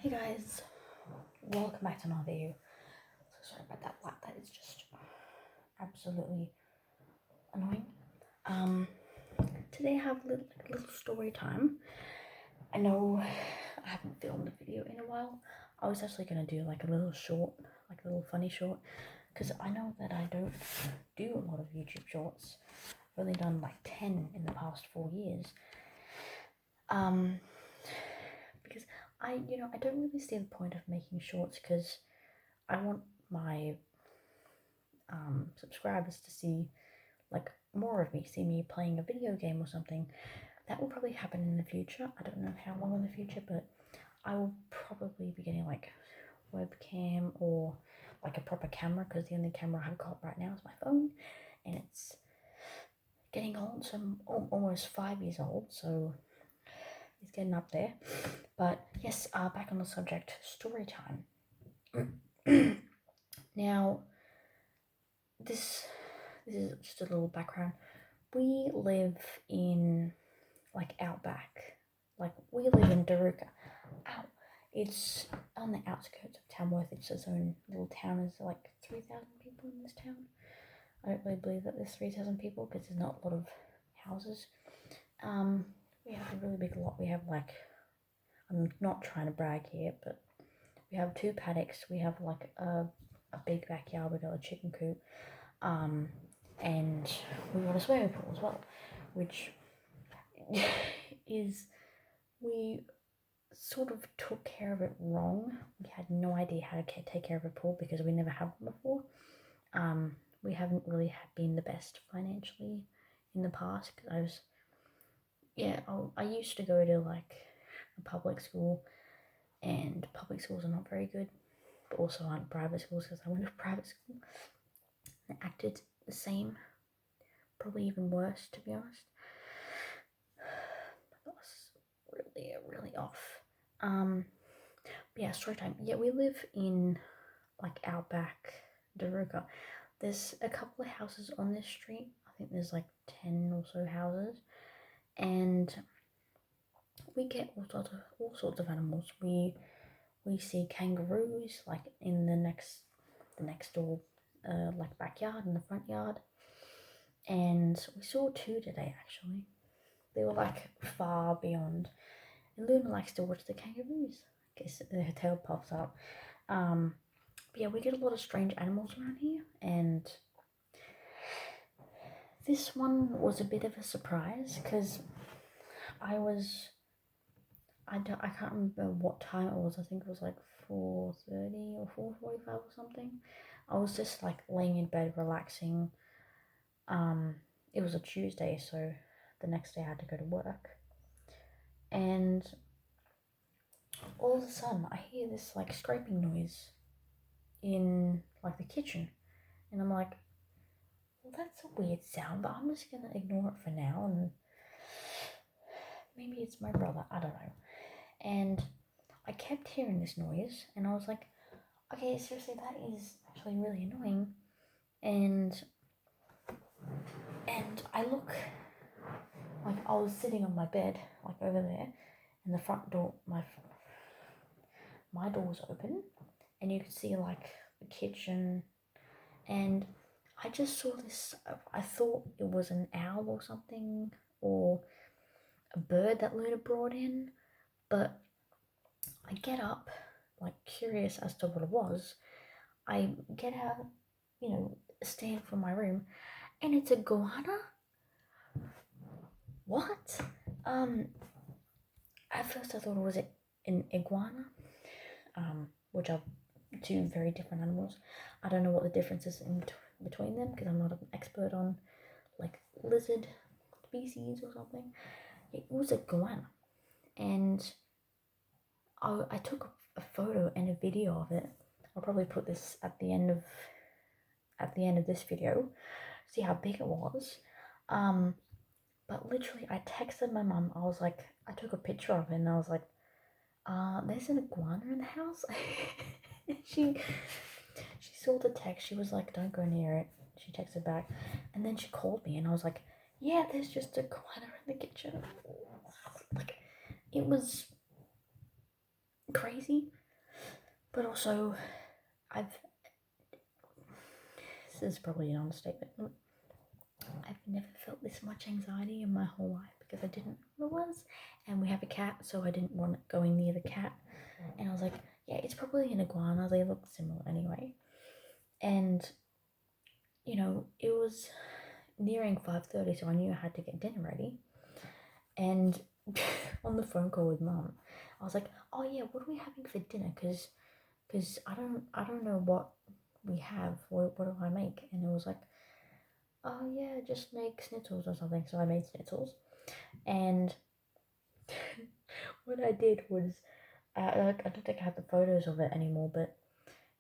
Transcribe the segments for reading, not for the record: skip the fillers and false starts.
Hey guys, welcome back to another video. So sorry about that light, that is just absolutely annoying. Today I have a little story time. I know I haven't filmed a video in a while. I was actually gonna do like a little short, like a little funny short, because I know that I don't do a lot of YouTube shorts. I've only done like 10 in the past 4 years. Because I don't really see the point of making shorts because I want my subscribers to see like more of me, see me playing a video game or something. That will probably happen in the future. I don't know how long in the future, but I will probably be getting like webcam or like a proper camera, because the only camera I've got right now is my phone, and it's getting old. So I'm almost 5 years old, so it's getting up there. But yes, back on the subject, story time. Now, this is just a little background. We live in like outback. Like we live in Daruka. Ow. It's on the outskirts of Tamworth. It's its own little town. There's like 3,000 people in this town. I don't really believe that there's 3,000 people because there's not a lot of houses. We have a really big lot. We have like, I'm not trying to brag here, but we have 2 paddocks. We have like a big backyard. We got a chicken coop. And we got a swimming pool as well, which is, we sort of took care of it wrong. We had no idea how to take care of a pool because we never had one before. We haven't really been the best financially in the past, because I used to go to like a public school, and public schools are not very good, but also aren't private schools, because I went to private school and acted the same, probably even worse, to be honest. That was really off. But yeah, story time. Yeah, we live in like outback Daruka. There's a couple of houses on this street. I think there's like 10 or so houses, and we get all sorts of animals. We see kangaroos like in the next door, like backyard, in the front yard, and we saw 2 today actually. They were like far beyond. And Luna likes to watch the kangaroos. I guess her tail pops up. But yeah, we get a lot of strange animals around here, and this one was a bit of a surprise because I can't remember what time it was. I think it was like 4:30 or 4:45 or something. I was just like laying in bed relaxing. It was a Tuesday, so the next day I had to go to work, and all of a sudden I hear this like scraping noise in like the kitchen, and I'm like, well, that's a weird sound, but I'm just gonna ignore it for now, and maybe it's my brother, I don't know. And I kept hearing this noise, and I was like, okay, seriously, that is actually really annoying. And I look, like I was sitting on my bed, like over there, and the front door, my door was open, and you could see like the kitchen, and I just saw this. I thought it was an owl or something, or a bird that Luna brought in, but I get up, like curious as to what it was. I get out, stand from my room, and it's a goanna. What? At first I thought it was an iguana, which are 2 very different animals. I don't know what the difference is in between them, because I'm not an expert on like lizard species or something. It was a goanna, and I took a photo and a video of it. I'll probably put this at the end of this video. See how big it was. But literally, I texted my mum. I was like, I took a picture of it, and I was like, there's an iguana in the house. she saw the text. She was like, don't go near it. She texted back, and then she called me, and I was like, yeah, there's just a iguana in the kitchen. Like, it was crazy, but also this is probably an understatement. I've never felt this much anxiety in my whole life because I didn't know what it was. And we have a cat, so I didn't want it going near the cat. And I was like, yeah, it's probably an iguana. They look similar anyway. And, you know, it was nearing 5:30, so I knew I had to get dinner ready. And on the phone call with Mum, I was like, oh yeah, what are we having for dinner? Because I don't know what we have. What do I make? And it was like, oh yeah, just make schnitzels or something. So I made schnitzels, and what I did was, I don't think I have the photos of it anymore, but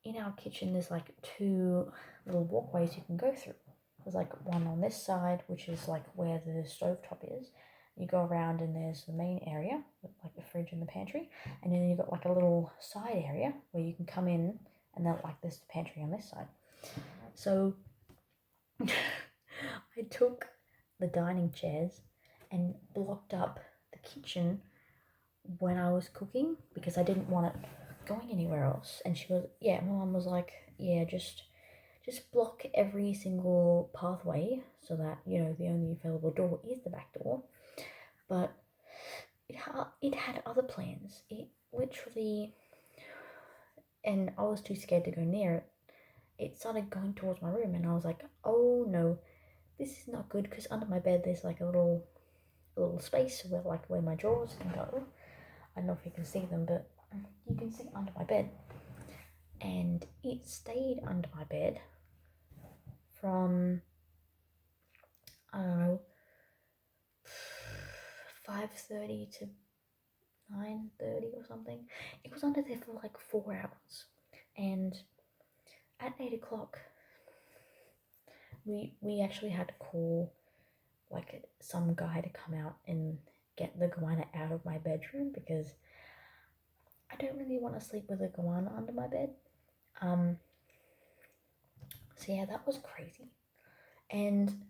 in our kitchen there's like two little walkways you can go through. There's like one on this side, which is like where the stovetop is. You go around and there's the main area with like the fridge and the pantry, and then you've got like a little side area where you can come in, and then like there's the pantry on this side. So I took the dining chairs and blocked up the kitchen when I was cooking because I didn't want it going anywhere else. And my mum was like, yeah, just block every single pathway so that, you know, the only available door is the back door. But it had other plans. It literally, and I was too scared to go near it. It started going towards my room, and I was like, oh no, this is not good, because under my bed there's like a little space where my drawers can go. I don't know if you can see them, but you can see under my bed. And it stayed under my bed from, I don't know, 5:30 to 9:30 or something. It was under there for like 4 hours. And at 8 o'clock, we actually had to call like some guy to come out and get the goanna out of my bedroom, because I don't really want to sleep with a goanna under my bed. So yeah, that was crazy. And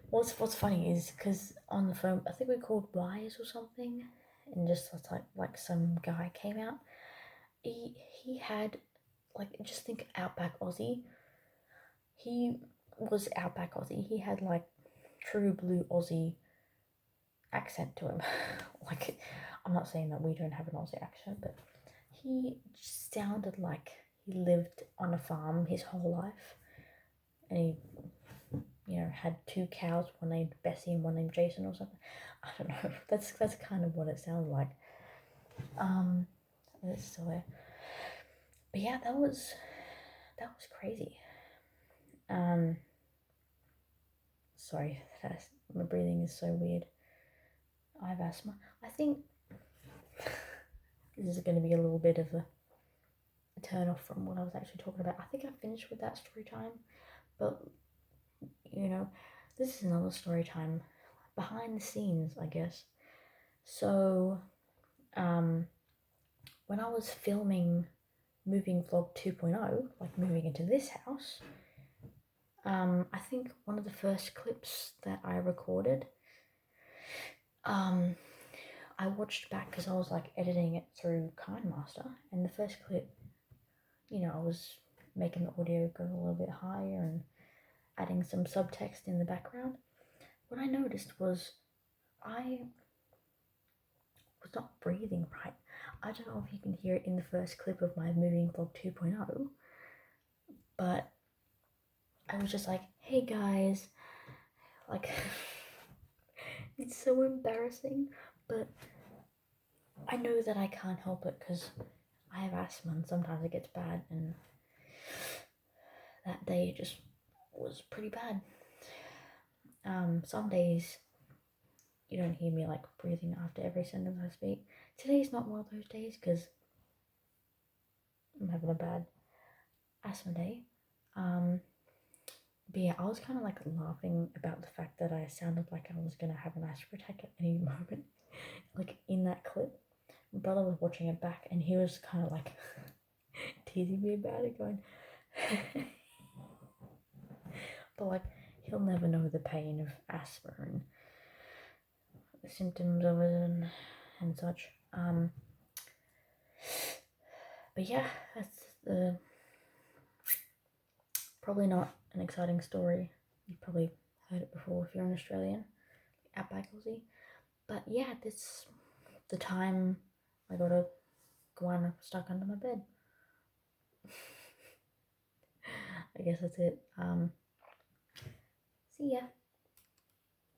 what's funny is because on the phone, I think we called Wise or something, and just like some guy came out. He had like, just think Outback Aussie. He was Outback Aussie. He had like true blue Aussie accent to him. Like, I'm not saying that we don't have an Aussie accent, but he just sounded like he lived on a farm his whole life, and he, you know, had 2 cows, one named Bessie and one named Jason or something. I don't know. That's kind of what it sounded like. It's still there. But yeah, that was crazy. Sorry, my breathing is so weird. I have asthma. I think this is going to be a little bit of a turn off from what I was actually talking about. I think I finished with that story time, but you know, this is another story time behind the scenes, I guess. So, when I was filming Moving Vlog 2.0, like moving into this house, I think one of the first clips that I recorded, I watched back because I was like editing it through KineMaster, and the first clip, you know, I was making the audio go a little bit higher and adding some subtext in the background. What I noticed was I was not breathing right. I don't know if you can hear it in the first clip of my Moving Vlog 2.0, but I was just like, hey guys, like, it's so embarrassing, but I know that I can't help it because I have asthma and sometimes it gets bad, and that day it just was pretty bad. Some days you don't hear me like breathing after every sentence I speak. Today's not one of those days because I'm having a bad asthma day. But yeah, I was kind of like laughing about the fact that I sounded like I was gonna have an asthma attack at any moment, like in that clip. My brother was watching it back and he was kind of like teasing me about it, going, but like, he'll never know the pain of asthma and the symptoms of it and such. But yeah, that's the probably not an exciting story. You've probably heard it before if you're an Australian, outback Aussie. But yeah, this the time I got a goanna stuck under my bed. I guess that's it. See ya.